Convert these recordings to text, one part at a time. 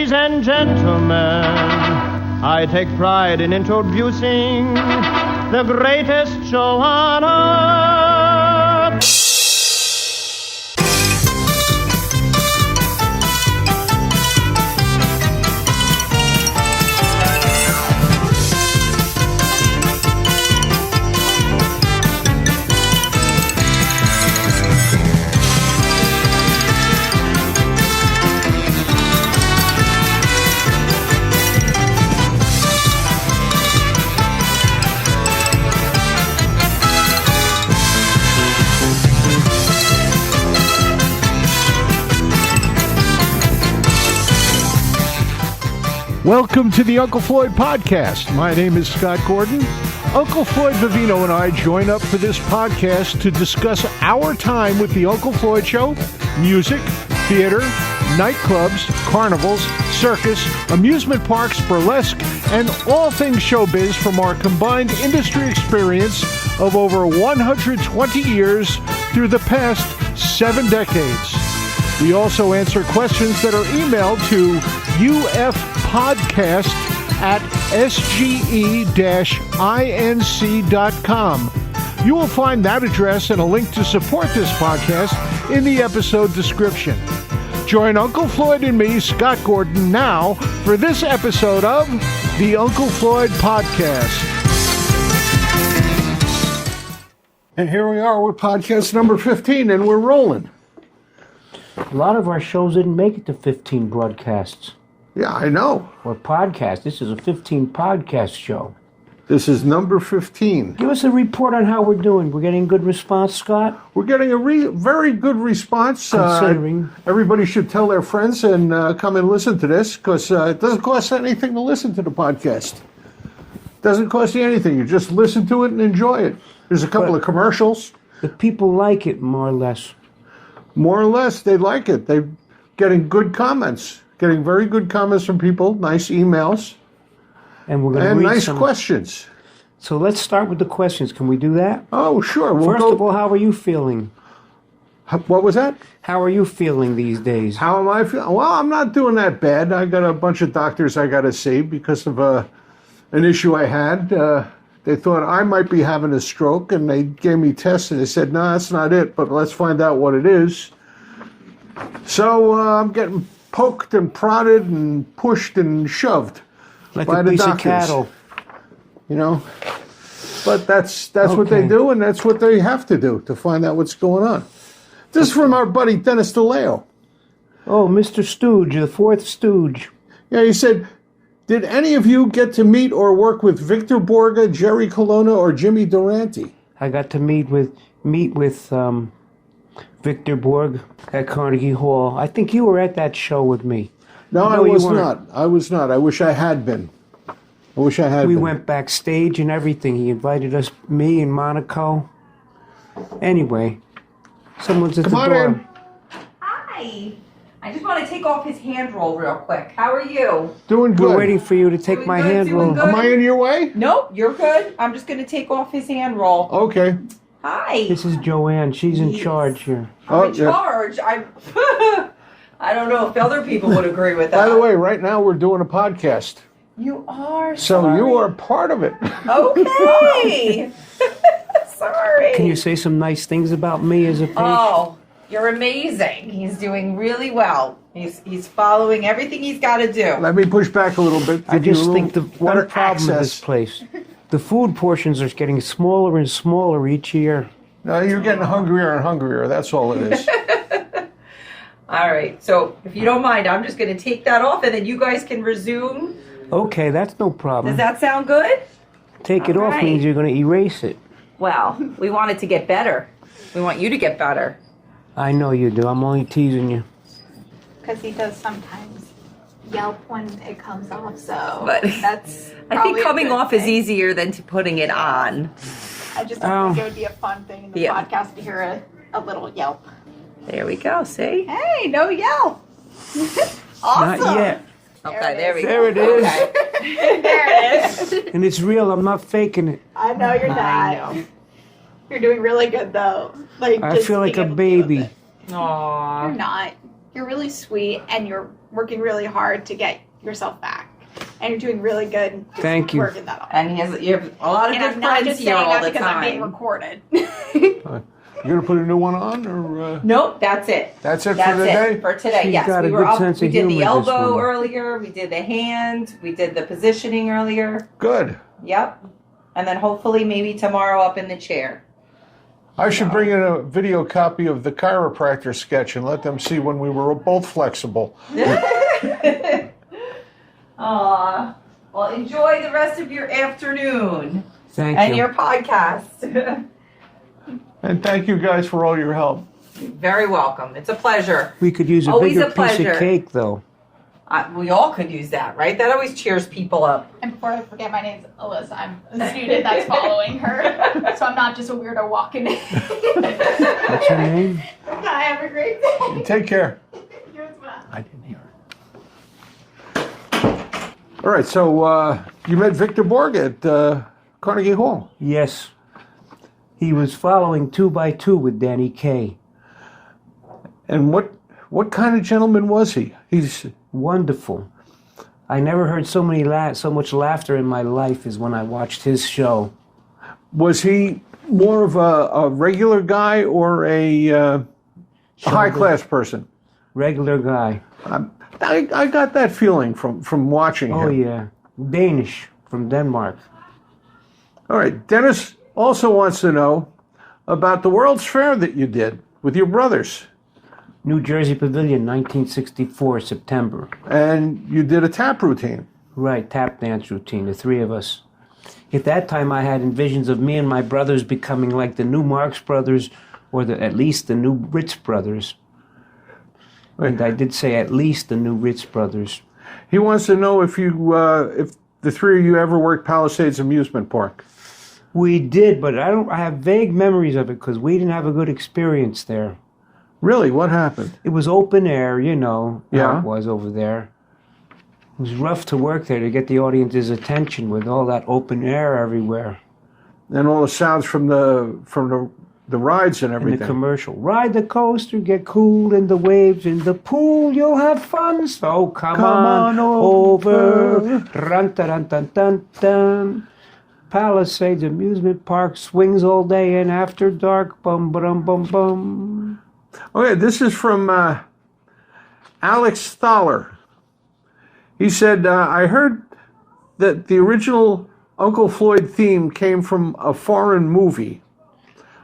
Ladies and gentlemen, I take pride in introducing the greatest show on earth. Welcome to the Uncle Floyd Podcast. My name is Scott Gordon. Uncle Floyd Vivino and I join up for this podcast to discuss our time with the Uncle Floyd Show, music, theater, nightclubs, carnivals, circus, amusement parks, burlesque, and all things showbiz from our combined industry experience of over 120 years through the past 7 decades. We also answer questions that are emailed to ufpodcast@sge-inc.com. You will find that address and a link to support this podcast in the episode description. Join Uncle Floyd and me, Scott Gordon, now for this episode of the Uncle Floyd Podcast. And here we are with podcast number 15, and we're rolling. A lot of our shows didn't make it to 15 broadcasts. Yeah, I know. Or podcasts. This is a 15 podcast show. This is number 15. Give us a report on how we're doing. We're getting good response, Scott? We're getting a very good response. Considering. Everybody should tell their friends and come and listen to this, because it doesn't cost anything to listen to the podcast. It doesn't cost you anything. You just listen to it and enjoy it. There's a couple of commercials. The people like it, more or less. More or less, they like it. They're getting good comments. Getting very good comments from people, nice emails, and we're going to and read nice some questions. So let's start with the questions. Can we do that? Oh, sure. First of all, how are you feeling? What was that? How are you feeling these days? How am I feeling? Well, I'm not doing that bad. I got a bunch of doctors I got to see because of an issue I had. They thought I might be having a stroke, and they gave me tests, and they said, no, that's not it, but let's find out what it is. So I'm getting poked and prodded and pushed and shoved like by a the piece doctors. Of cattle. You know, but that's Okay. what they do, and that's what they have to do to find out what's going on. This is from our buddy Dennis DeLeo. Oh, Mr. Stooge, the fourth Stooge. Yeah, he said, did any of you get to meet or work with Victor Borge, Jerry Colonna, or Jimmy Durante? I got to meet with Victor Borge at Carnegie Hall. I think you were at that show with me. No, I was not. I was not. I wish I had been. We went backstage and everything. He invited us, me and Monaco. Anyway, someone's at the door. In. Hi. I just want to take off his hand roll real quick. How are you? Doing good. We're waiting for you to take Doing my good, hand doing roll. good. Am I in your way? Nope, you're good. I'm just going to take off his hand roll. Okay. Hi. This is Joanne. She's in Yes. charge here. I'm in charge. I don't know if other people would agree with that. By the way, right now we're doing a podcast. You are So sorry. you are part of it. Okay. Sorry. Can you say some nice things about me as a patient? Oh, you're amazing. He's doing really well. He's following everything he's got to do. Let me push back a little bit. I give you just a think the little one better problem with this access. place, the food portions are getting smaller and smaller each year. No, you're getting hungrier and hungrier. That's all it is. All right. So if you don't mind, I'm just going to take that off, and then you guys can resume. Okay, that's no problem. Does that sound good? Take it All off right. means you're going to erase it. Well, we want it to get better. We want you to get better. I know you do. I'm only teasing you. Because he does sometimes yelp when it comes off, so But that's I probably think a coming good off is thing. easier than to putting it on. I just don't think it would be a fun thing in the Yeah. podcast to hear a little yelp. There we go. See? Hey, no yelp. Awesome. Not yet. Okay, there we go. There it is. Okay. There it is. And it's real. I'm not faking it. I know you're not. I know. You're doing really good though. Like I just feel like a being able to deal with baby. it. You're Aww. not. You're really sweet, and you're working really hard to get yourself back. And you're doing really good. Just Thank you. Working that off. And you have a lot of And good I'm not friends just here saying all that the because I'm being time. recorded. You going to put a new one on? Or Nope, that's it. That's it That's for today? it for today. She's Yes, got we a were good up. sense We of did the humor, this elbow woman. earlier. We did the hand. We did the positioning earlier. Good. Yep. And then hopefully maybe tomorrow up in the chair. I should bring in a video copy of the chiropractor sketch and let them see when we were both flexible. Aw. Well, enjoy the rest of your afternoon Thank and you. your podcast. And thank you guys for all your help. Very welcome. It's a pleasure. We could use a Always bigger a piece pleasure. of cake, though. We all could use that, right? That always cheers people up. And before I forget, my name's Alyssa. I'm a student that's following her. So I'm not just a weirdo walking in. What's her name? Bye, have a great day. Take care. You as well. I didn't hear it. All right, so you met Victor Borge at Carnegie Hall. Yes. He was following 2 by 2 with Danny Kaye. And what kind of gentleman was he? He's Wonderful. I never heard so much laughter in my life as when I watched his show. Was he more of a regular guy or a high-class person? Regular guy. I got that feeling from watching him. Oh, yeah. Danish, from Denmark. All right, Dennis also wants to know about the World's Fair that you did with your brothers. New Jersey Pavilion, 1964, September. And you did a tap routine. Right, tap dance routine, the 3 of us. At that time, I had visions of me and my brothers becoming like the new Marx Brothers, or at least the new Ritz Brothers. And I did say at least the new Ritz Brothers. He wants to know if the 3 of you ever worked Palisades Amusement Park. We did, but I have vague memories of it because we didn't have a good experience there. Really? What happened? It was open air, you know Yeah. how it was over there. It was rough to work there to get the audience's attention with all that open air everywhere. And all the sounds from the rides and In everything. the commercial. Ride the coaster, get cool in the waves, in the pool, you'll have fun. So come on over. Run, dun, dun, dun, dun. Palisades Amusement Park swings all day and after dark. Bum, bum, bum, bum. Okay, this is from Alex Thaler. He said, I heard that the original Uncle Floyd theme came from a foreign movie.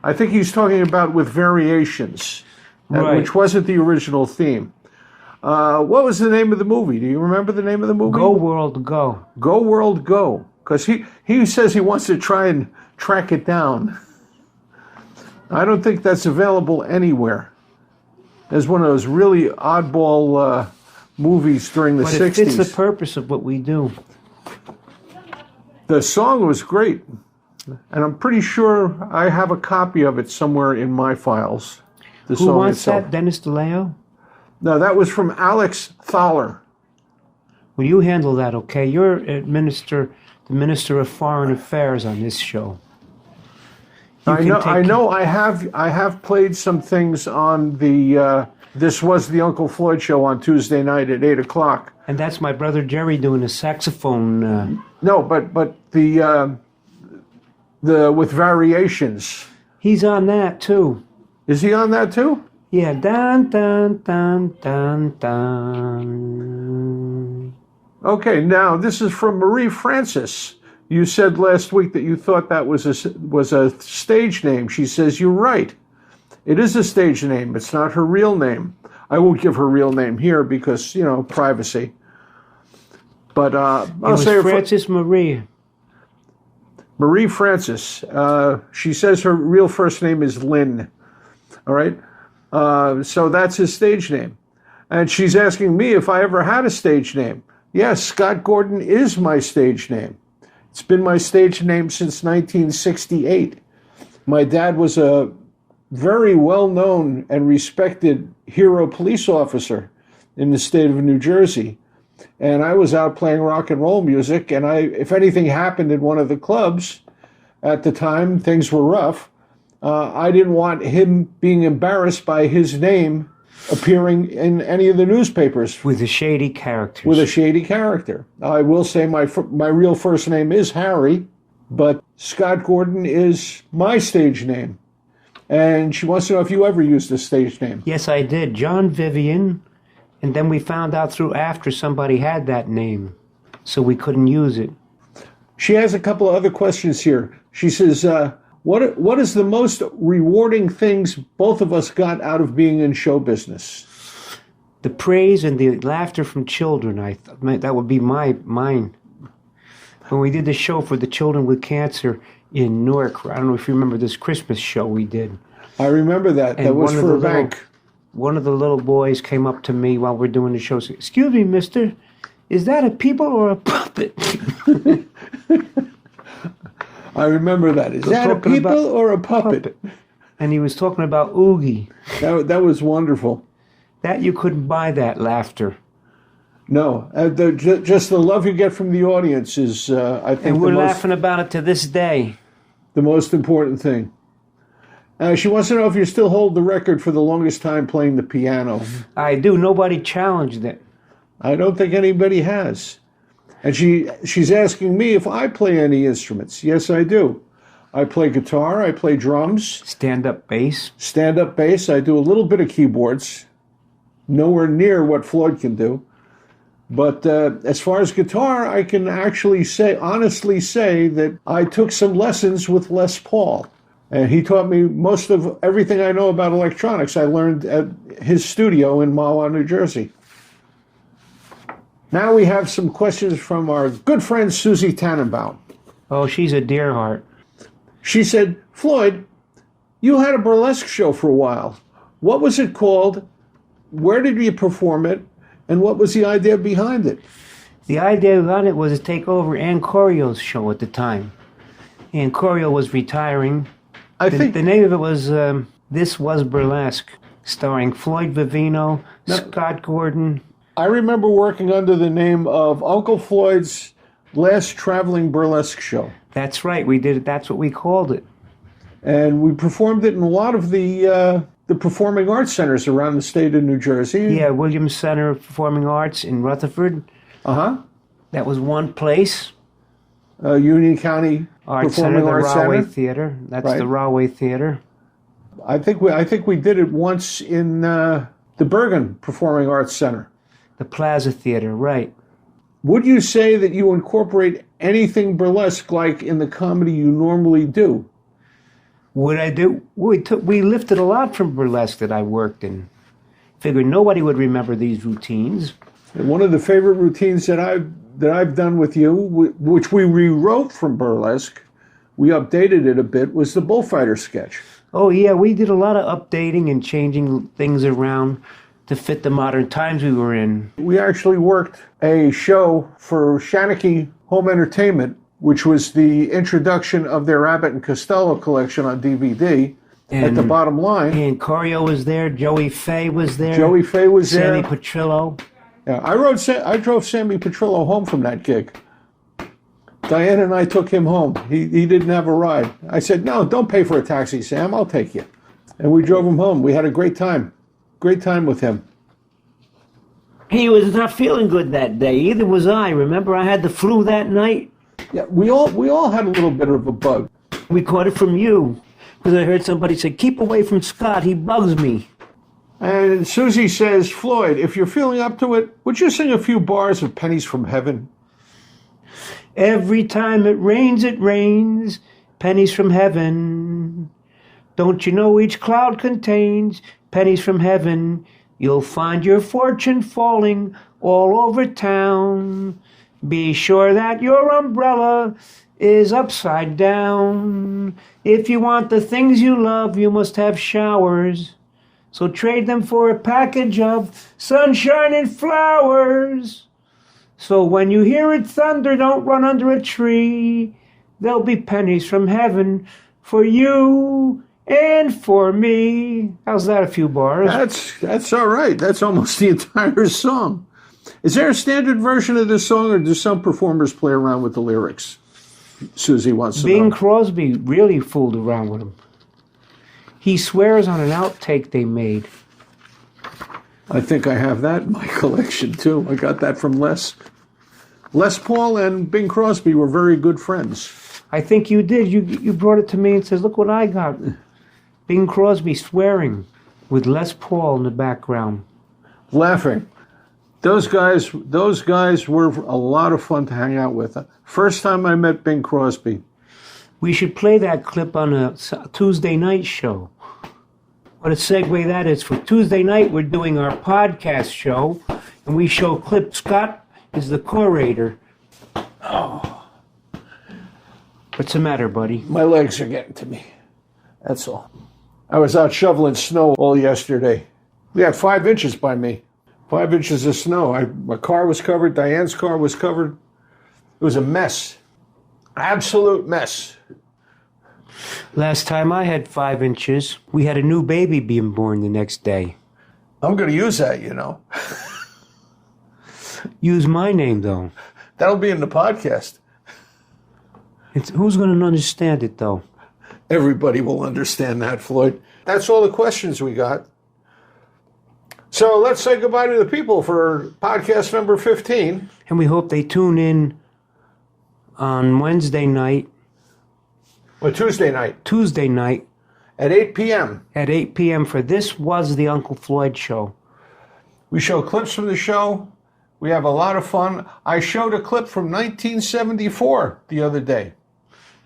I think he's talking about with variations, Right. which wasn't the original theme. What was the name of the movie? Do you remember the name of the movie? Go World Go. Go World Go. Because he says he wants to try and track it down. I don't think that's available anywhere. It's one of those really oddball movies during the But 60s. it fits the purpose of what we do. The song was great. And I'm pretty sure I have a copy of it somewhere in my files. The Who song wants itself. that? Dennis DeLeo? No, that was from Alex Thaler. Will you handle that, okay? You're the Minister of Foreign Affairs on this show. I know. I have played some things on the. This was the Uncle Floyd Show on Tuesday night at 8:00. And that's my brother Jerry doing a saxophone. No, but the with variations. He's on that too. Is he on that too? Yeah, dun dun dun dun dun. Okay, now this is from Marie Francis. You said last week that you thought that was a stage name. She says you're right. It is a stage name. It's not her real name. I won't give her real name here because privacy. But I'll say Francis Marie. Marie Francis. She says her real first name is Lynn. All right. So that's his stage name. And she's asking me if I ever had a stage name. Yes, Scott Gordon is my stage name. It's been my stage name since 1968. My dad was a very well-known and respected hero police officer in the state of New Jersey. And I was out playing rock and roll music, and if anything happened in one of the clubs at the time, things were rough. I didn't want him being embarrassed by his name appearing in any of the newspapers. With a shady character. With a shady character. I will say my real first name is Harry, but Scott Gordon is my stage name. And she wants to know if you ever used a stage name. Yes, I did. John Vivian. And then we found out after somebody had that name, so we couldn't use it. She has a couple of other questions here. She says, what is the most rewarding things both of us got out of being in show business? The praise and the laughter from children. That would be mine. When we did the show for the children with cancer in Newark, I don't know if you remember this Christmas show we did. I remember that. That was for a bank. One of the little boys came up to me while we're doing the show and said, "Excuse me, mister, is that a people or a puppet?" I remember that. Is that a people or a puppet? And he was talking about Oogie. That was wonderful. That you couldn't buy that laughter. No, just the love you get from the audience is, I think, and we're laughing about it to this day. The most important thing. She wants to know if you still hold the record for the longest time playing the piano. I do. Nobody challenged it. I don't think anybody has. And she's asking me if I play any instruments. Yes, I do. I play guitar. I play drums. Stand-up bass. Stand-up bass. I do a little bit of keyboards. Nowhere near what Floyd can do. But as far as guitar, I can actually honestly say that I took some lessons with Les Paul. And he taught me most of everything I know about electronics. I learned at his studio in Mahwah, New Jersey. Now we have some questions from our good friend Susie Tannenbaum. Oh, she's a dear heart. She said, "Floyd, you had a burlesque show for a while. What was it called? Where did you perform it? And what was the idea behind it?" The idea behind it was to take over Ann Corio's show at the time. Ann Corio was retiring. I think the name of it was This Was Burlesque, starring Floyd Vivino, Scott Gordon. I remember working under the name of Uncle Floyd's Last Traveling Burlesque Show. That's right, we did it. That's what we called it. And we performed it in a lot of the performing arts centers around the state of New Jersey. Yeah, Williams Center of Performing Arts in Rutherford. Uh-huh. That was one place. Union County Arts Performing Center, Arts Rahway Center. Theater. That's right. the Rahway Theater. I think we did it once in the Bergen Performing Arts Center. The Plaza Theater, right. Would you say that you incorporate anything burlesque like in the comedy you normally do? Would I do? We lifted a lot from burlesque that I worked in. Figured nobody would remember these routines. And one of the favorite routines that I've done with you, which we rewrote from burlesque, we updated it a bit, was the bullfighter sketch. Oh yeah, we did a lot of updating and changing things around to fit the modern times we were in. We actually worked a show for Shanachie Home Entertainment, which was the introduction of their Abbott and Costello collection on DVD. At the bottom line. And Corio was there. Joey Faye was there. Joey Faye was there. Sammy Petrillo. Yeah, I drove Sammy Petrillo home from that gig. Diane and I took him home. He didn't have a ride. I said, "No, don't pay for a taxi, Sam. I'll take you." And we drove him home. We had a great time. Great time with him. He was not feeling good that day. Either was I. Remember, I had the flu that night. Yeah, we all had a little bit of a bug. We caught it from you. Because I heard somebody say, "Keep away from Scott, he bugs me." And Susie says, "Floyd, if you're feeling up to it, would you sing a few bars of Pennies from Heaven?" Every time it rains, pennies from heaven. Don't you know each cloud contains pennies from heaven? You'll find your fortune falling all over town. Be sure that your umbrella is upside down. If you want the things you love, you must have showers. So trade them for a package of sunshine and flowers. So when you hear it thunder, don't run under a tree. There'll be pennies from heaven for you and for me. How's that, a few bars? That's all right. That's almost the entire song. Is there a standard version of this song, or do some performers play around with the lyrics? Susie wants to know. Bing Crosby really fooled around with him. He swears on an outtake they made. I think I have that in my collection, too. I got that from Les. Les Paul and Bing Crosby were very good friends. I think you did. You brought it to me and says, look what I got. Bing Crosby swearing with Les Paul in the background. Laughing. Those guys were a lot of fun to hang out with. First time I met Bing Crosby. We should play that clip on a Tuesday night show. What a segue that is. For Tuesday night, we're doing our podcast show, and we show clips. Scott is the curator. Oh. What's the matter, buddy? My legs are getting to me. That's all. I was out shoveling snow all yesterday. We had 5 inches by me. 5 inches of snow. My car was covered. Diane's car was covered. It was a mess. Absolute mess. Last time I had 5 inches, we had a new baby being born the next day. I'm going to use that, you know. Use my name, though. That'll be in the podcast. Who's going to understand it, though? Everybody will understand that, Floyd. That's all the questions we got. So let's say goodbye to the people for podcast number 15. And we hope they tune in on Wednesday night. Or Tuesday night. Tuesday night. At 8 p.m. At 8 p.m. for This Was the Uncle Floyd Show. We show clips from the show. We have a lot of fun. I showed a clip from 1974 the other day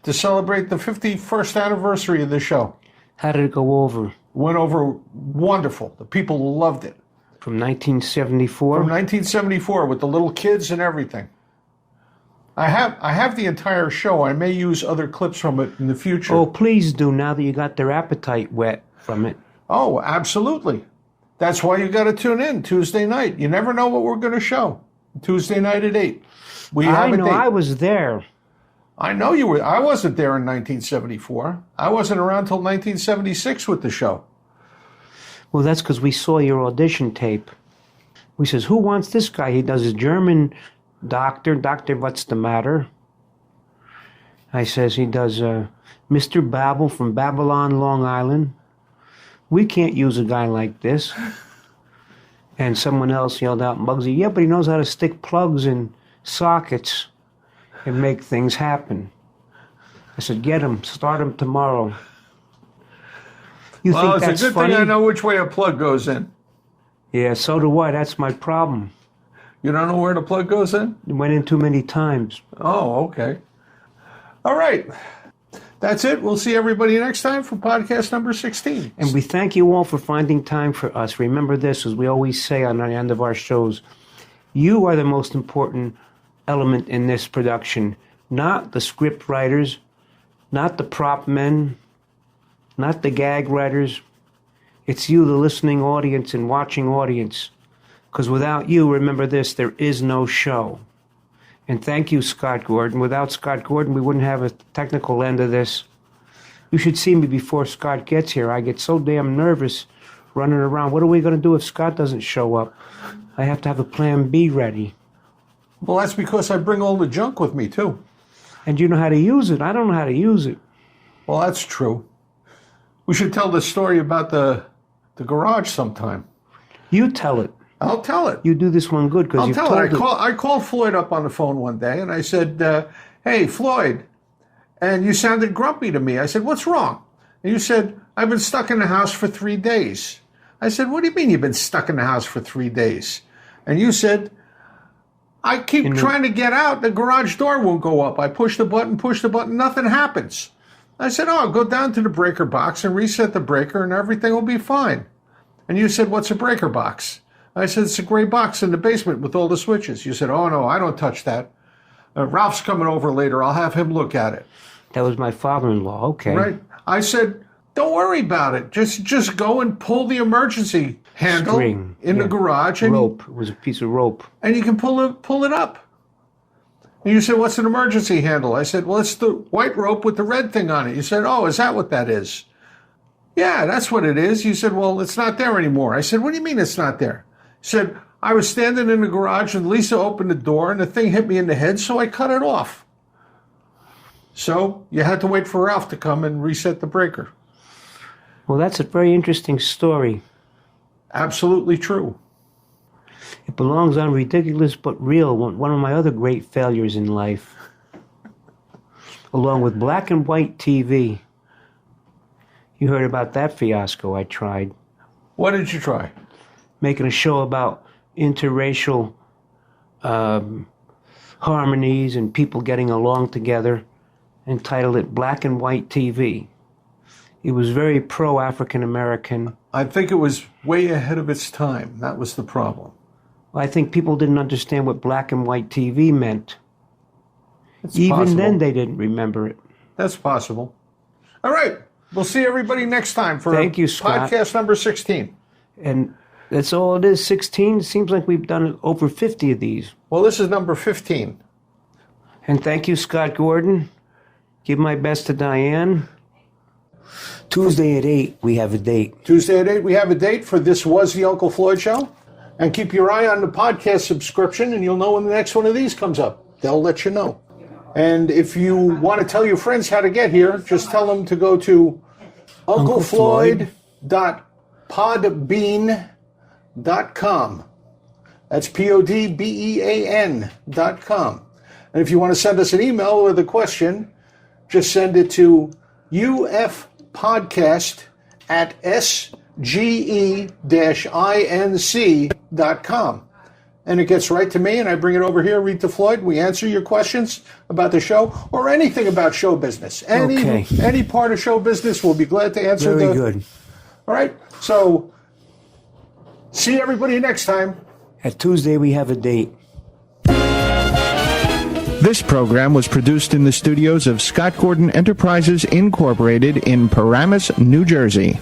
to celebrate the 51st anniversary of the show. How did it go over? Went over wonderful. The people loved it. From 1974? From 1974 with the little kids and everything. I have the entire show. I may use other clips from it in the future. Oh, please do, now that you got their appetite wet from it. Oh, absolutely. That's why you got to tune in Tuesday night. You never know what we're going to show. Tuesday night at 8. I know, I was there. I know you were. I wasn't there in 1974. I wasn't around till 1976 with the show. Well, that's because we saw your audition tape. We says, who wants this guy? He does a German doctor. Doctor, what's the matter? I says, he does Mr. Babel from Babylon, Long Island. We can't use a guy like this. And someone else yelled out, Muggsy, yeah, but he knows how to stick plugs in sockets and make things happen. I said, get him, start him tomorrow. You think that's funny? It's a good thing I know which way a plug goes in. Yeah, so do I. That's my problem. You don't know where the plug goes in? It went in too many times. Oh, okay. All right. That's it. We'll see everybody next time for podcast number 16. And we thank you all for finding time for us. Remember this, as we always say on the end of our shows, you are the most important element in this production, not the script writers, not the prop men, not the gag writers. It's you, the listening audience and watching audience. Because without you, remember this, there is no show. And thank you, Scott Gordon. Without Scott Gordon, we wouldn't have a technical end of this. You should see me before Scott gets here. I get so damn nervous running around. What are we going to do if Scott doesn't show up? I have to have a plan B ready. Well, that's because I bring all the junk with me, too. And you know how to use it. I don't know how to use it. Well, that's true. We should tell the story about the garage sometime. You tell it. I'll tell it. You do this one good because you've told it. I called Floyd up on the phone one day, and I said, hey, Floyd, and you sounded grumpy to me. I said, what's wrong? And you said, I've been stuck in the house for 3 days. I said, what do you mean you've been stuck in the house for 3 days? And you said, I keep trying to get out. The garage door won't go up. I push the button, nothing happens. I said, oh, go down to the breaker box and reset the breaker, and everything will be fine. And you said, what's a breaker box? I said, it's a gray box in the basement with all the switches. You said, oh, no, I don't touch that. Ralph's coming over later. I'll have him look at it. That was my father-in-law. Okay. Right. I said, don't worry about it. Just go and pull the emergency handle in the garage. And rope. It was a piece of rope. And you can pull it up. And you said, what's an emergency handle? I said, well, it's the white rope with the red thing on it. You said, oh, is that what that is? Yeah, that's what it is. You said, well, it's not there anymore. I said, what do you mean it's not there? He said, I was standing in the garage and Lisa opened the door and the thing hit me in the head, so I cut it off. So you had to wait for Ralph to come and reset the breaker. Well, that's a very interesting story. Absolutely true. It belongs on Ridiculous But Real, one of my other great failures in life. Along with black and white TV. You heard about that fiasco I tried. What did you try? Making a show about interracial harmonies and people getting along together, entitled it Black and White TV. It was very pro-African American. I think it was way ahead of its time. That was the problem. I think people didn't understand what black and white TV meant. It's Even possible. then, they didn't remember it. That's possible. All right. We'll see everybody next time for Thank you, Scott. podcast number 16. And that's all it is, 16. It seems like we've done over 50 of these. Well, this is number 15. And thank you, Scott Gordon. Give my best to Diane. Tuesday at 8, we have a date. Tuesday at 8, we have a date for This Was the Uncle Floyd Show. And keep your eye on the podcast subscription, and you'll know when the next one of these comes up. They'll let you know. And if you want to tell your friends how to get here, just tell them to go to unclefloyd.podbean.com. That's PODBEAN.com. And if you want to send us an email with a question, just send it to ufpodcast@sge-inc.com. And it gets right to me, and I bring it over here, read to Floyd. We answer your questions about the show or anything about show business. Any part of show business, we'll be glad to answer. Very good. All right. So, see everybody next time. At Tuesday, we have a date. This program was produced in the studios of Scott Gordon Enterprises, Incorporated in Paramus, New Jersey.